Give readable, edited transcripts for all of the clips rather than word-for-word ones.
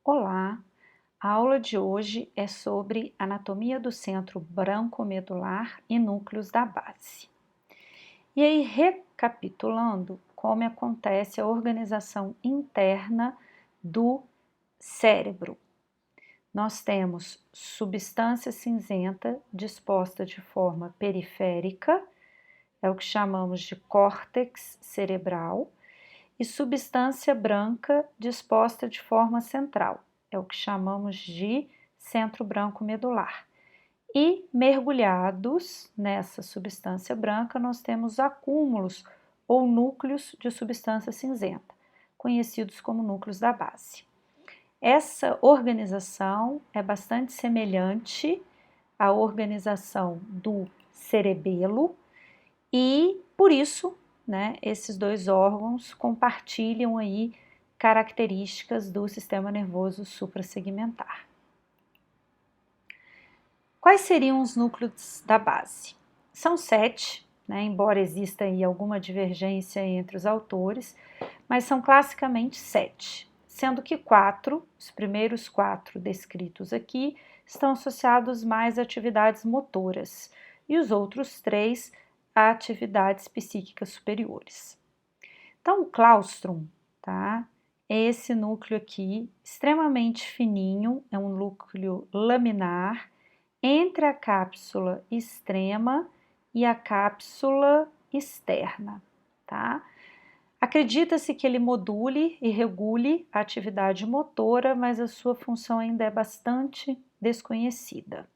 Olá, a aula de hoje é sobre anatomia do centro branco-medular e núcleos da base. E aí, recapitulando como acontece a organização interna do cérebro. Nós temos substância cinzenta disposta de forma periférica, é o que chamamos de córtex cerebral, e substância branca disposta de forma central, é o que chamamos de centro branco medular. E mergulhados nessa substância branca, nós temos acúmulos ou núcleos de substância cinzenta, conhecidos como núcleos da base. Essa organização é bastante semelhante à organização do cerebelo e, por isso, esses dois órgãos compartilham aí características do sistema nervoso suprassegmentar. Quais seriam os núcleos da base? São 7, embora exista aí alguma divergência entre os autores, mas são classicamente 7, sendo que 4, os primeiros 4 descritos aqui, estão associados mais a atividades motoras e os outros 3 a atividades psíquicas superiores. Então, o claustrum, tá? É esse núcleo aqui, extremamente fininho, é um núcleo laminar, entre a cápsula extrema e a cápsula externa, tá? Acredita-se que ele module e regule a atividade motora, mas a sua função ainda é bastante desconhecida.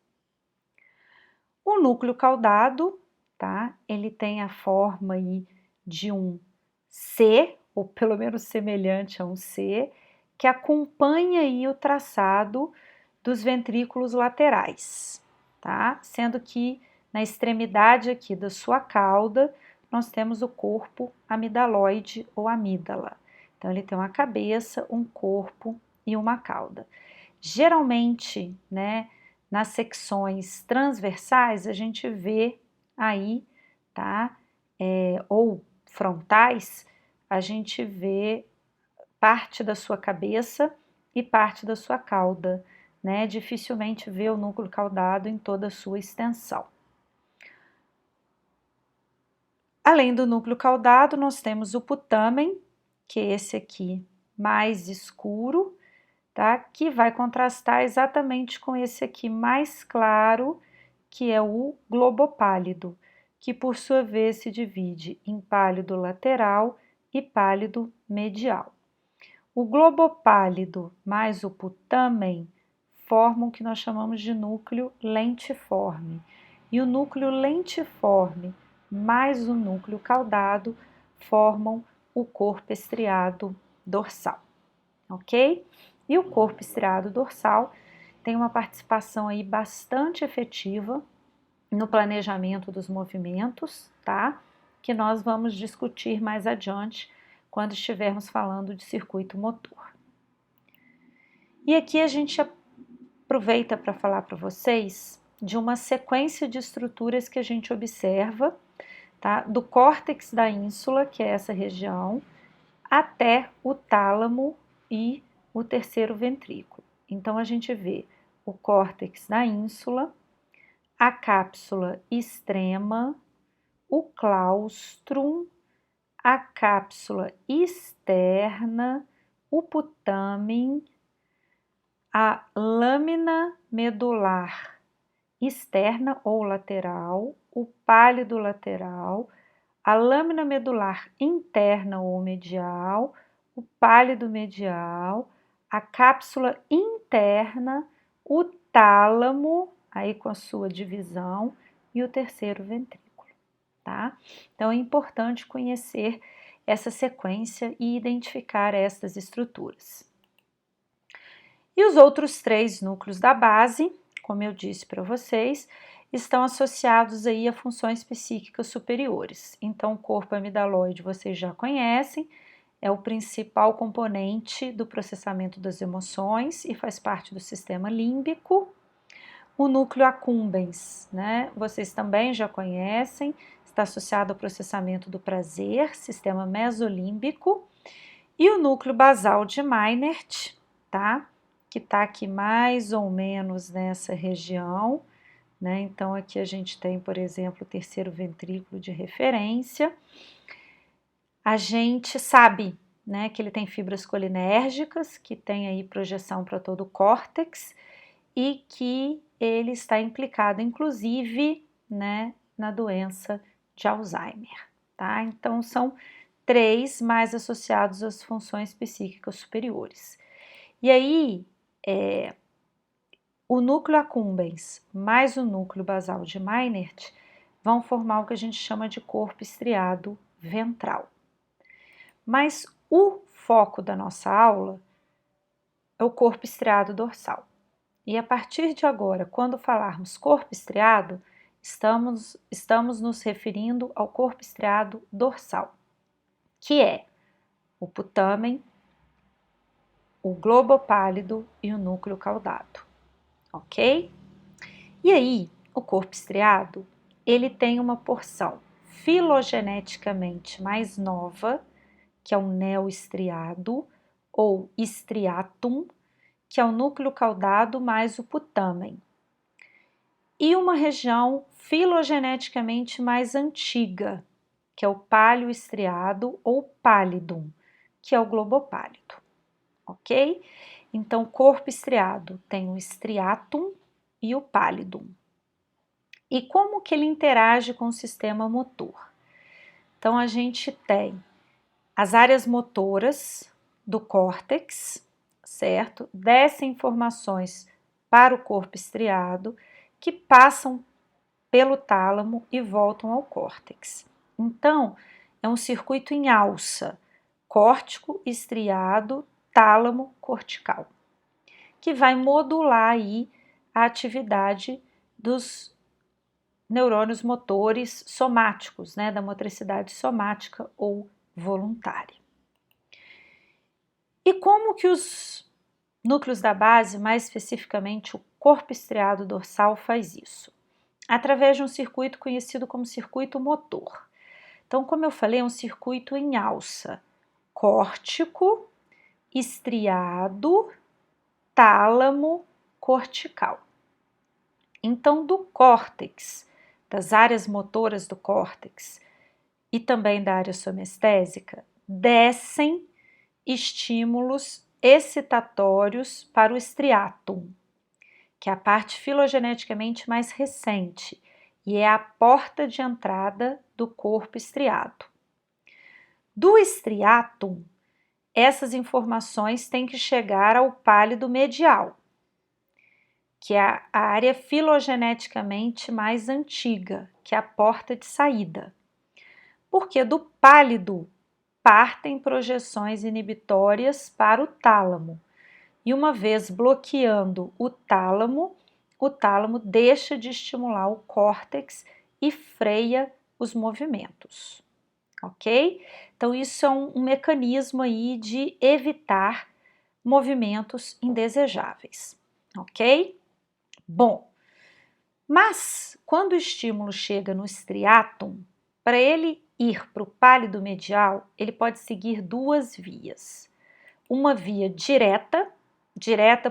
O núcleo caudado, tá? Ele tem a forma aí de um C, ou pelo menos semelhante a um C, que acompanha aí o traçado dos ventrículos laterais, tá? Sendo que na extremidade aqui da sua cauda, nós temos o corpo amidaloide ou amígdala. Então, ele tem uma cabeça, um corpo e uma cauda. Geralmente, nas secções transversais, a gente vê aí, tá? Ou frontais, a gente vê parte da sua cabeça e parte da sua cauda, dificilmente vê o núcleo caudado em toda a sua extensão. Além do núcleo caudado, nós temos o putamen, que é esse aqui mais escuro, tá? Que vai contrastar exatamente com esse aqui mais claro, que é o globopálido, que por sua vez se divide em pálido lateral e pálido medial. O globopálido mais o putamen formam o que nós chamamos de núcleo lentiforme, e o núcleo lentiforme mais o núcleo caudado formam o corpo estriado dorsal, ok? E o corpo estriado dorsal tem uma participação aí bastante efetiva no planejamento dos movimentos, tá? Que nós vamos discutir mais adiante quando estivermos falando de circuito motor. E aqui a gente aproveita para falar para vocês de uma sequência de estruturas que a gente observa, tá? Do córtex da ínsula, que é essa região, até o tálamo e o terceiro ventrículo. Então, a gente vê o córtex da ínsula, a cápsula extrema, o claustrum, a cápsula externa, o putamen, a lâmina medular externa ou lateral, o pálido lateral, a lâmina medular interna ou medial, o pálido medial, a cápsula interna, o tálamo, aí com a sua divisão, e o terceiro ventrículo, tá? Então, é importante conhecer essa sequência e identificar estas estruturas. E os outros 3 núcleos da base, como eu disse para vocês, estão associados aí a funções psíquicas superiores. Então, o corpo amidaloide vocês já conhecem, é o principal componente do processamento das emoções e faz parte do sistema límbico. O núcleo accumbens, vocês também já conhecem, está associado ao processamento do prazer, sistema mesolímbico. E o núcleo basal de Meinert, tá? que está aqui mais ou menos nessa região, né? Então, aqui a gente tem, por exemplo, o terceiro ventrículo de referência. A gente sabe, né, que ele tem fibras colinérgicas, que tem aí projeção para todo o córtex e que ele está implicado, inclusive, né, na doença de Alzheimer, tá? Então, são 3 mais associados às funções psíquicas superiores. E aí, o núcleo accumbens mais o núcleo basal de Meinert vão formar o que a gente chama de corpo estriado ventral. Mas o foco da nossa aula é o corpo estriado dorsal. E a partir de agora, quando falarmos corpo estriado, estamos nos referindo ao corpo estriado dorsal, que é o putamen, o globo pálido e o núcleo caudado, ok? E aí, o corpo estriado, ele tem uma porção filogeneticamente mais nova, que é o neoestriado, ou striatum, que é o núcleo caudado mais o putamen. E uma região filogeneticamente mais antiga, que é o paleoestriado ou pallidum, que é o globo pálido, ok? Então, o corpo estriado tem o striatum e o pallidum. E como que ele interage com o sistema motor? Então, a gente tem as áreas motoras do córtex, certo? Descem informações para o corpo estriado, que passam pelo tálamo e voltam ao córtex. Então, é um circuito em alça, córtico, estriado, tálamo, cortical, que vai modular aí a atividade dos neurônios motores somáticos, né, da motricidade somática ou voluntária. E como que os núcleos da base, mais especificamente o corpo estriado dorsal, faz isso? Através de um circuito conhecido como circuito motor. Então, como eu falei, é um circuito em alça, córtico, estriado, tálamo, cortical. Então, do córtex, das áreas motoras do córtex e também da área somestésica, descem estímulos excitatórios para o striatum, que é a parte filogeneticamente mais recente e é a porta de entrada do corpo estriado. Do striatum, essas informações têm que chegar ao pálido medial, que é a área filogeneticamente mais antiga, que é a porta de saída. Porque do pálido partem projeções inibitórias para o tálamo. E uma vez bloqueando o tálamo deixa de estimular o córtex e freia os movimentos, ok? Então, isso é um mecanismo aí de evitar movimentos indesejáveis, ok? Bom, mas quando o estímulo chega no striatum, para ele ir para o pálido medial, ele pode seguir 2 vias. Uma via direta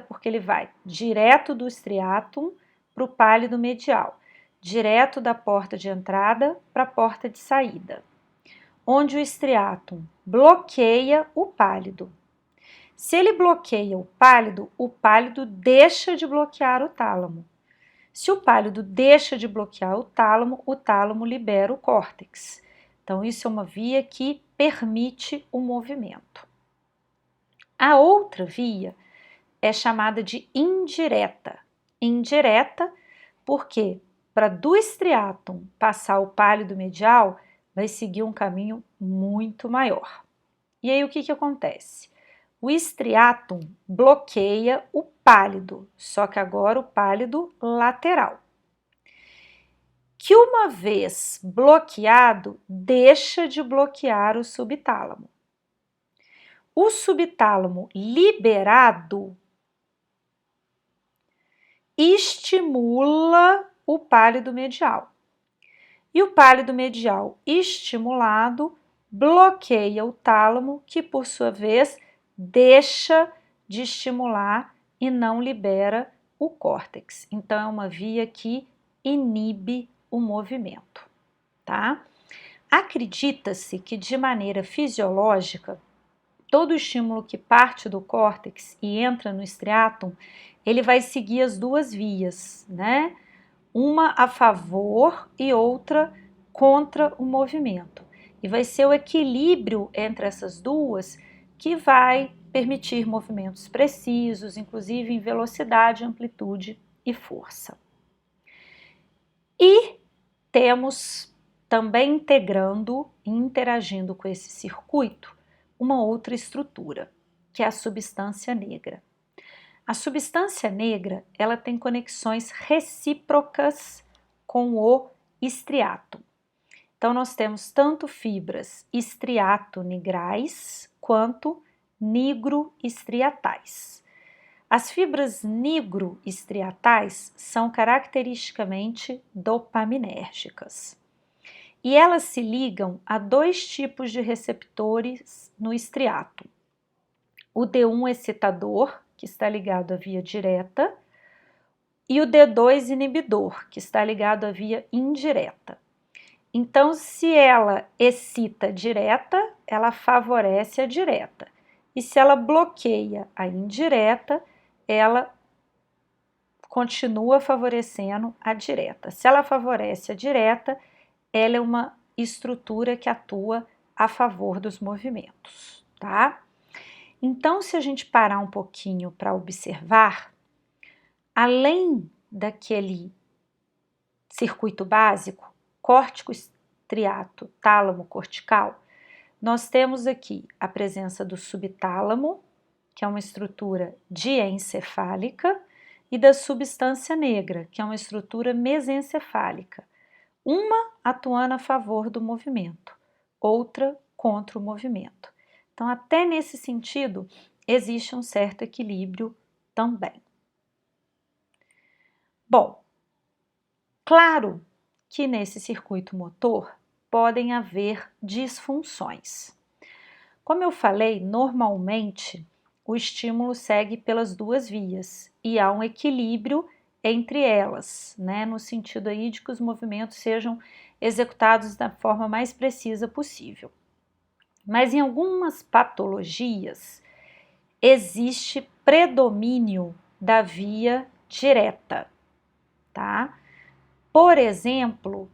porque ele vai direto do striatum para o pálido medial, direto da porta de entrada para a porta de saída, onde o striatum bloqueia o pálido. Se ele bloqueia o pálido deixa de bloquear o tálamo. Se o pálido deixa de bloquear o tálamo libera o córtex. Então, isso é uma via que permite o movimento. A outra via é chamada de indireta. Indireta porque para do striatum passar o pálido medial vai seguir um caminho muito maior. E aí o que acontece? O striatum bloqueia o pálido, só que agora o pálido lateral, que uma vez bloqueado deixa de bloquear o subtálamo. O subtálamo liberado estimula o pálido medial. E o pálido medial estimulado bloqueia o tálamo, que por sua vez deixa de estimular e não libera o córtex. Então, é uma via que inibe o movimento, tá? Acredita-se que, de maneira fisiológica, todo estímulo que parte do córtex e entra no striatum, ele vai seguir as duas vias, né? Uma a favor e outra contra o movimento. E vai ser o equilíbrio entre essas duas que vai permitir movimentos precisos, inclusive em velocidade, amplitude e força. E temos também integrando e interagindo com esse circuito uma outra estrutura, que é a substância negra. A substância negra, ela tem conexões recíprocas com o estriato. Então, nós temos tanto fibras estriato-nigrais quanto nigro-estriatais. As fibras nigro-estriatais são caracteristicamente dopaminérgicas e elas se ligam a dois tipos de receptores no estriato. O D1 excitador, que está ligado à via direta, e o D2 inibidor, que está ligado à via indireta. Então, se ela excita direta, ela favorece a direta. E se ela bloqueia a indireta, ela continua favorecendo a direta. Se ela favorece a direta, ela é uma estrutura que atua a favor dos movimentos, tá? Então, se a gente parar um pouquinho para observar, além daquele circuito básico, córtico estriato, tálamo cortical, nós temos aqui a presença do subtálamo, que é uma estrutura diencefálica, e da substância negra, que é uma estrutura mesencefálica, uma atuando a favor do movimento, outra contra o movimento. Então, até nesse sentido, existe um certo equilíbrio também. Bom, claro que nesse circuito motor podem haver disfunções. Como eu falei, normalmente o estímulo segue pelas duas vias e há um equilíbrio entre elas, né, no sentido aí de que os movimentos sejam executados da forma mais precisa possível. Mas em algumas patologias existe predomínio da via direta, tá? Por exemplo,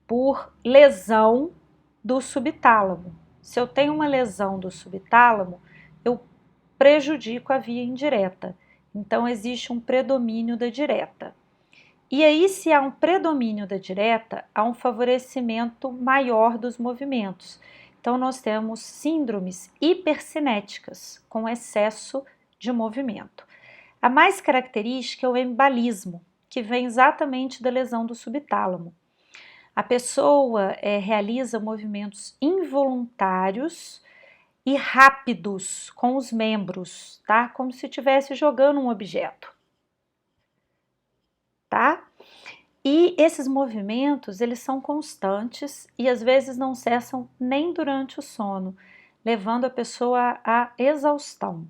por lesão do subtálamo. Se eu tenho uma lesão do subtálamo, eu prejudico a via indireta. Então, existe um predomínio da direta. E aí, se há um predomínio da direta, há um favorecimento maior dos movimentos. Então, nós temos síndromes hipercinéticas, com excesso de movimento. A mais característica é o embalismo, que vem exatamente da lesão do subtálamo. A pessoa realiza movimentos involuntários e rápidos com os membros, tá? Como se estivesse jogando um objeto, tá? E esses movimentos, eles são constantes e às vezes não cessam nem durante o sono, levando a pessoa à exaustão,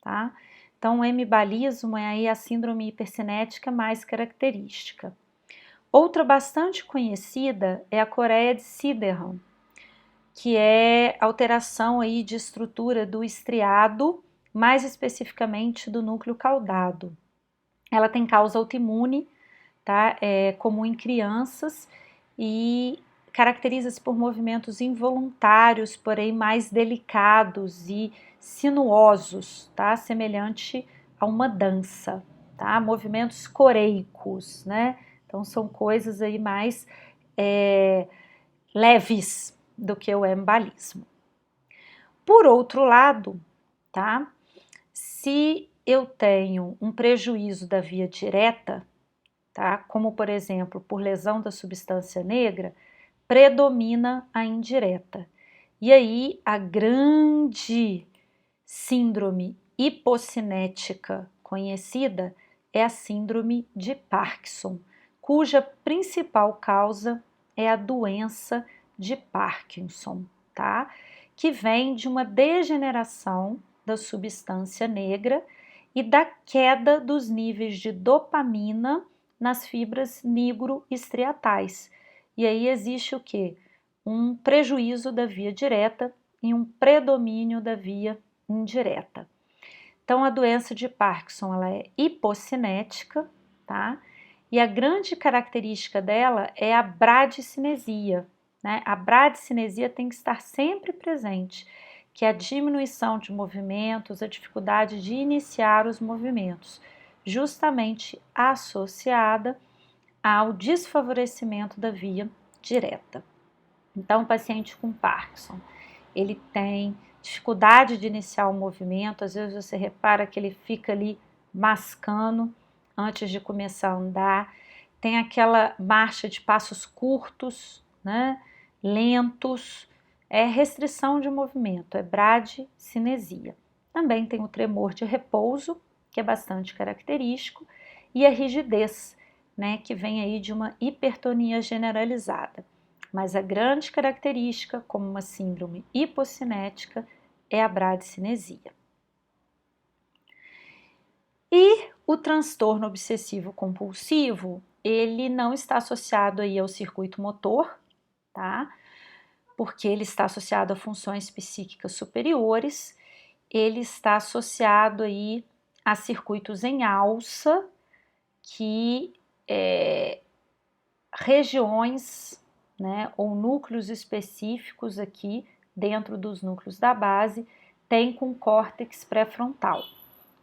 tá? Então, o hemibalismo é aí a síndrome hipercinética mais característica. Outra bastante conhecida é a coreia de Sydenham, que é alteração aí de estrutura do estriado, mais especificamente do núcleo caudado. Ela tem causa autoimune, tá? É comum em crianças e caracteriza-se por movimentos involuntários, porém mais delicados e sinuosos, tá? Semelhante a uma dança, tá? Movimentos coreicos, né? Então são coisas aí mais leves do que o embalismo. Por outro lado, tá? Se eu tenho um prejuízo da via direta, tá? Como por exemplo, por lesão da substância negra, predomina a indireta. E aí a grande síndrome hipocinética conhecida é a síndrome de Parkinson, cuja principal causa é a doença de Parkinson, tá? Que vem de uma degeneração da substância negra e da queda dos níveis de dopamina nas fibras nigroestriatais. E aí existe o quê? Um prejuízo da via direta e um predomínio da via indireta. Então, a doença de Parkinson ela é hipocinética, tá? E a grande característica dela é a bradicinesia, né? A bradicinesia tem que estar sempre presente, que é a diminuição de movimentos, a dificuldade de iniciar os movimentos, justamente associada ao desfavorecimento da via direta. Então, o paciente com Parkinson, ele tem dificuldade de iniciar o movimento, às vezes você repara que ele fica ali mascando antes de começar a andar, tem aquela marcha de passos curtos, né, lentos, é restrição de movimento, é bradicinesia. Também tem o tremor de repouso, que é bastante característico, e a rigidez, né, que vem aí de uma hipertonia generalizada. Mas a grande característica, como uma síndrome hipocinética, é a bradicinesia. E o transtorno obsessivo compulsivo, ele não está associado aí ao circuito motor, tá? Porque ele está associado a funções psíquicas superiores, ele está associado aí a circuitos em alça, que regiões, né, ou núcleos específicos aqui dentro dos núcleos da base tem com córtex pré-frontal,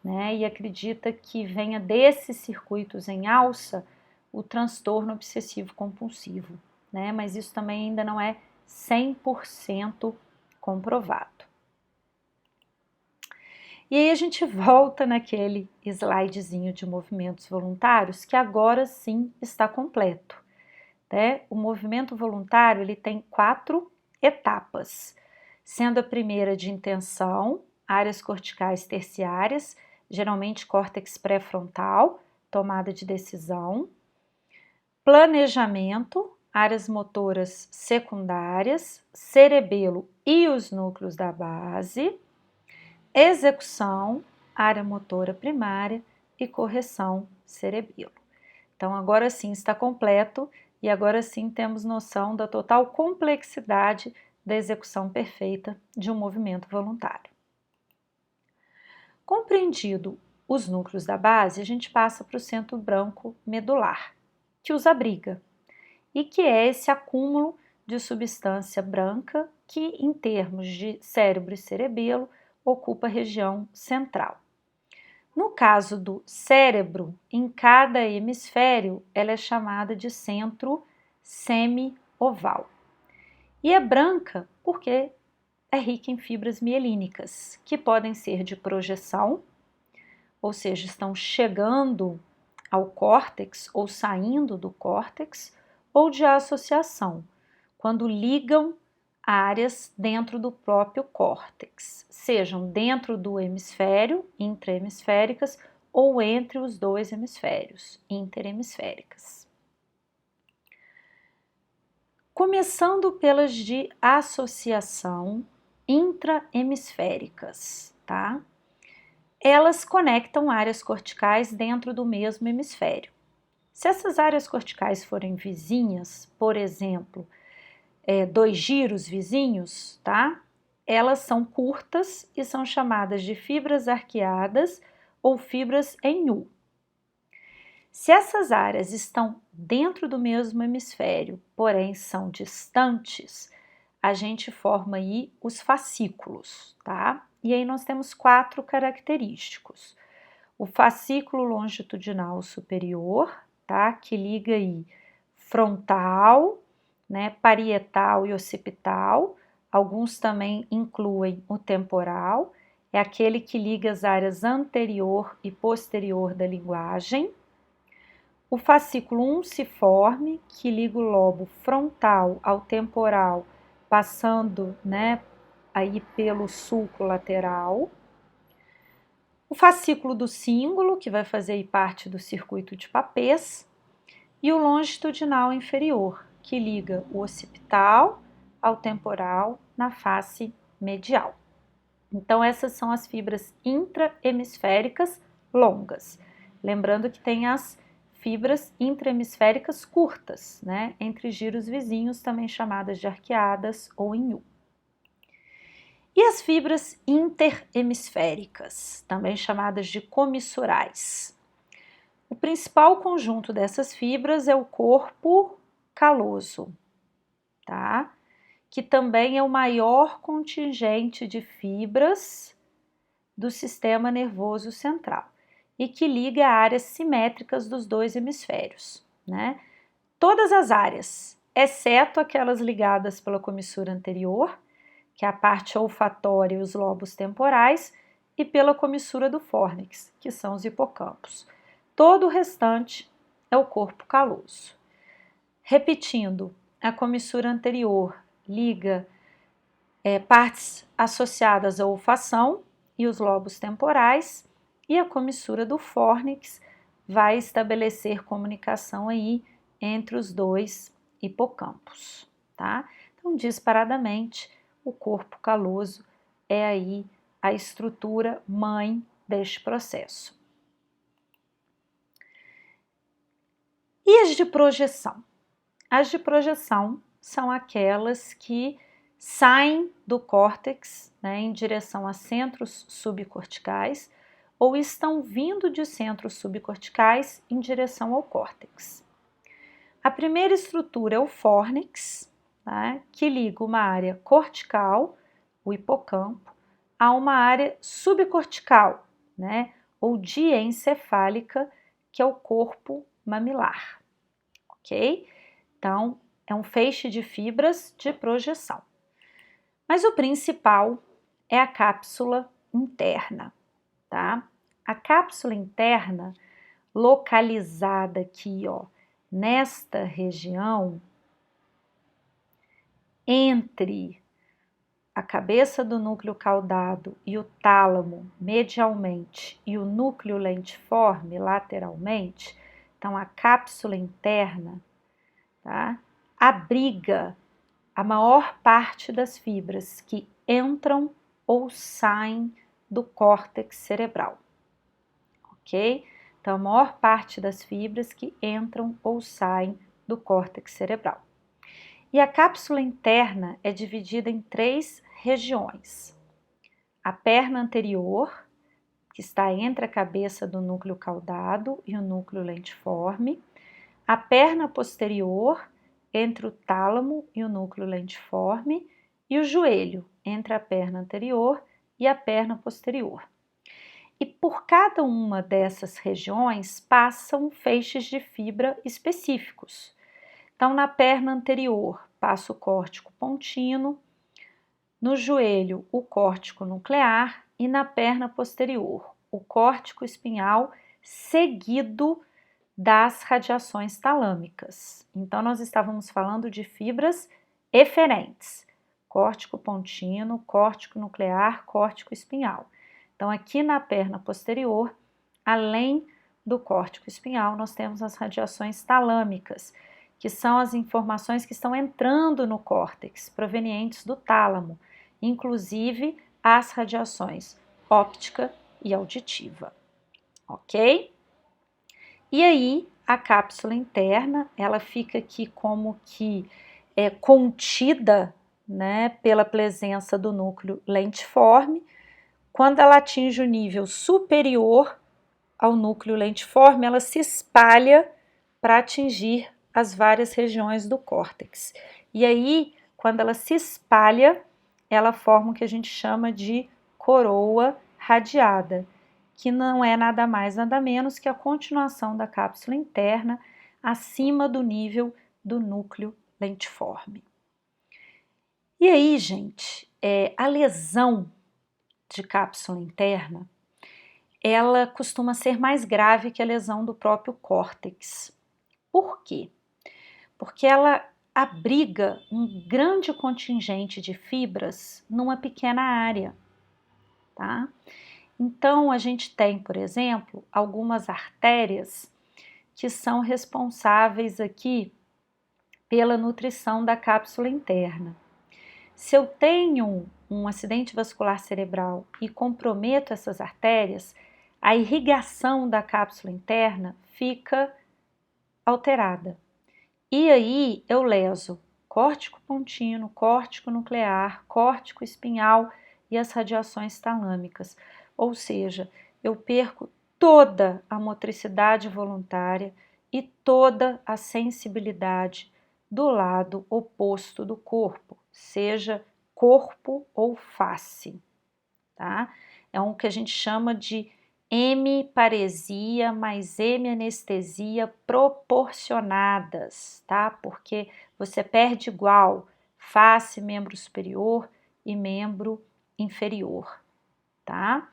né, e acredita que venha desses circuitos em alça o transtorno obsessivo compulsivo, né, mas isso também ainda não é 100% comprovado. E aí a gente volta naquele slidezinho de movimentos voluntários que agora sim está completo. Né? O movimento voluntário ele tem 4 etapas, sendo a primeira de intenção, áreas corticais terciárias, geralmente córtex pré-frontal, tomada de decisão, planejamento, áreas motoras secundárias, cerebelo e os núcleos da base, execução, área motora primária e correção, cerebelo. Então agora sim está completo. E agora sim temos noção da total complexidade da execução perfeita de um movimento voluntário. Compreendido os núcleos da base, a gente passa para o centro branco medular, que os abriga, e que é esse acúmulo de substância branca que, em termos de cérebro e cerebelo, ocupa a região central. No caso do cérebro, em cada hemisfério, ela é chamada de centro semi-oval. E é branca porque é rica em fibras mielínicas, que podem ser de projeção, ou seja, estão chegando ao córtex ou saindo do córtex, ou de associação, quando ligam áreas dentro do próprio córtex, sejam dentro do hemisfério, intrahemisféricas, ou entre os dois hemisférios, interhemisféricas. Começando pelas de associação intrahemisféricas, tá? Elas conectam áreas corticais dentro do mesmo hemisfério. Se essas áreas corticais forem vizinhas, por exemplo, 2 giros vizinhos, tá? Elas são curtas e são chamadas de fibras arqueadas ou fibras em U. Se essas áreas estão dentro do mesmo hemisfério, porém são distantes, a gente forma aí os fascículos, tá? E aí nós temos 4 característicos. O fascículo longitudinal superior, tá? Que liga aí frontal, né, parietal e occipital, alguns também incluem o temporal, é aquele que liga as áreas anterior e posterior da linguagem. O fascículo unciforme, que liga o lobo frontal ao temporal, passando, né, aí pelo sulco lateral. O fascículo do cíngulo, que vai fazer aí parte do circuito de Papez, e o longitudinal inferior, que liga o occipital ao temporal na face medial. Então, essas são as fibras intrahemisféricas longas. Lembrando que tem as fibras intrahemisféricas curtas, né, entre giros vizinhos, também chamadas de arqueadas ou em U. E as fibras interhemisféricas, também chamadas de comissurais. O principal conjunto dessas fibras é o corpo caloso, tá? Que também é o maior contingente de fibras do sistema nervoso central e que liga áreas simétricas dos dois hemisférios, né? Todas as áreas, exceto aquelas ligadas pela comissura anterior, que é a parte olfatória e os lobos temporais, e pela comissura do fórnix, que são os hipocampos. Todo o restante é o corpo caloso. Repetindo, a comissura anterior liga partes associadas à olfação e os lobos temporais, e a comissura do fórnix vai estabelecer comunicação aí entre os dois hipocampos, tá? Então, disparadamente, o corpo caloso é aí a estrutura mãe deste processo. E as de projeção? As de projeção são aquelas que saem do córtex, né, em direção a centros subcorticais ou estão vindo de centros subcorticais em direção ao córtex. A primeira estrutura é o fórnix, né, que liga uma área cortical, o hipocampo, a uma área subcortical, né, ou diencefálica, que é o corpo mamilar, ok? Então, é um feixe de fibras de projeção. Mas o principal é a cápsula interna, tá? A cápsula interna, localizada aqui, ó, nesta região, entre a cabeça do núcleo caudado e o tálamo medialmente e o núcleo lentiforme lateralmente, então a cápsula interna, tá, abriga a maior parte das fibras que entram ou saem do córtex cerebral, ok? Então, a maior parte das fibras que entram ou saem do córtex cerebral. E a cápsula interna é dividida em 3 regiões. A perna anterior, que está entre a cabeça do núcleo caudado e o núcleo lentiforme. A perna posterior, entre o tálamo e o núcleo lentiforme. E o joelho, entre a perna anterior e a perna posterior. E por cada uma dessas regiões passam feixes de fibra específicos. Então, na perna anterior passa o córtico pontino, no joelho o córtico nuclear e na perna posterior o córtico espinhal, seguido das radiações talâmicas. Então, nós estávamos falando de fibras eferentes, córtico pontino, córtico nuclear, córtico espinhal. Então, aqui na perna posterior, além do córtico espinhal, nós temos as radiações talâmicas, que são as informações que estão entrando no córtex, provenientes do tálamo, inclusive as radiações óptica e auditiva, ok? E aí, a cápsula interna, ela fica aqui como que contida, né, pela presença do núcleo lentiforme. Quando ela atinge o nível superior ao núcleo lentiforme, ela se espalha para atingir as várias regiões do córtex. E aí, quando ela se espalha, ela forma o que a gente chama de coroa radiada, que não é nada mais, nada menos que a continuação da cápsula interna acima do nível do núcleo lentiforme. E aí, gente, a lesão de cápsula interna, ela costuma ser mais grave que a lesão do próprio córtex. Por quê? Porque ela abriga um grande contingente de fibras numa pequena área, tá? Então, a gente tem, por exemplo, algumas artérias que são responsáveis aqui pela nutrição da cápsula interna. Se eu tenho um acidente vascular cerebral e comprometo essas artérias, a irrigação da cápsula interna fica alterada. E aí eu leso córtico pontino, córtico nuclear, córtico espinhal e as radiações talâmicas. Ou seja, eu perco toda a motricidade voluntária e toda a sensibilidade do lado oposto do corpo, seja corpo ou face, tá? É um que a gente chama de hemiparesia mais hemianestesia proporcionadas, tá? Porque você perde igual face, membro superior e membro inferior, tá?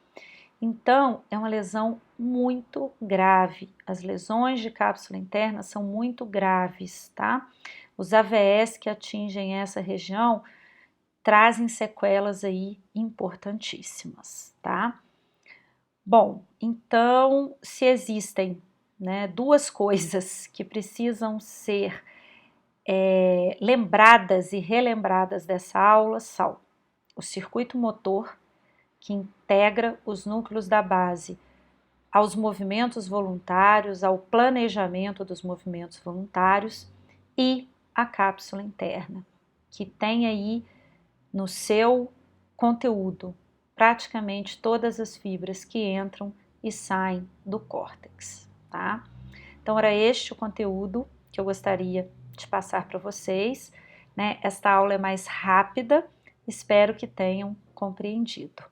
Então, é uma lesão muito grave. As lesões de cápsula interna são muito graves, tá? Os AVS que atingem essa região trazem sequelas aí importantíssimas, tá? Bom, então, se existem, né, duas coisas que precisam ser lembradas e relembradas dessa aula são o circuito motor, que integra os núcleos da base aos movimentos voluntários, ao planejamento dos movimentos voluntários, e a cápsula interna, que tem aí no seu conteúdo praticamente todas as fibras que entram e saem do córtex, tá? Então era este o conteúdo que eu gostaria de passar para vocês, né? Esta aula é mais rápida, espero que tenham compreendido.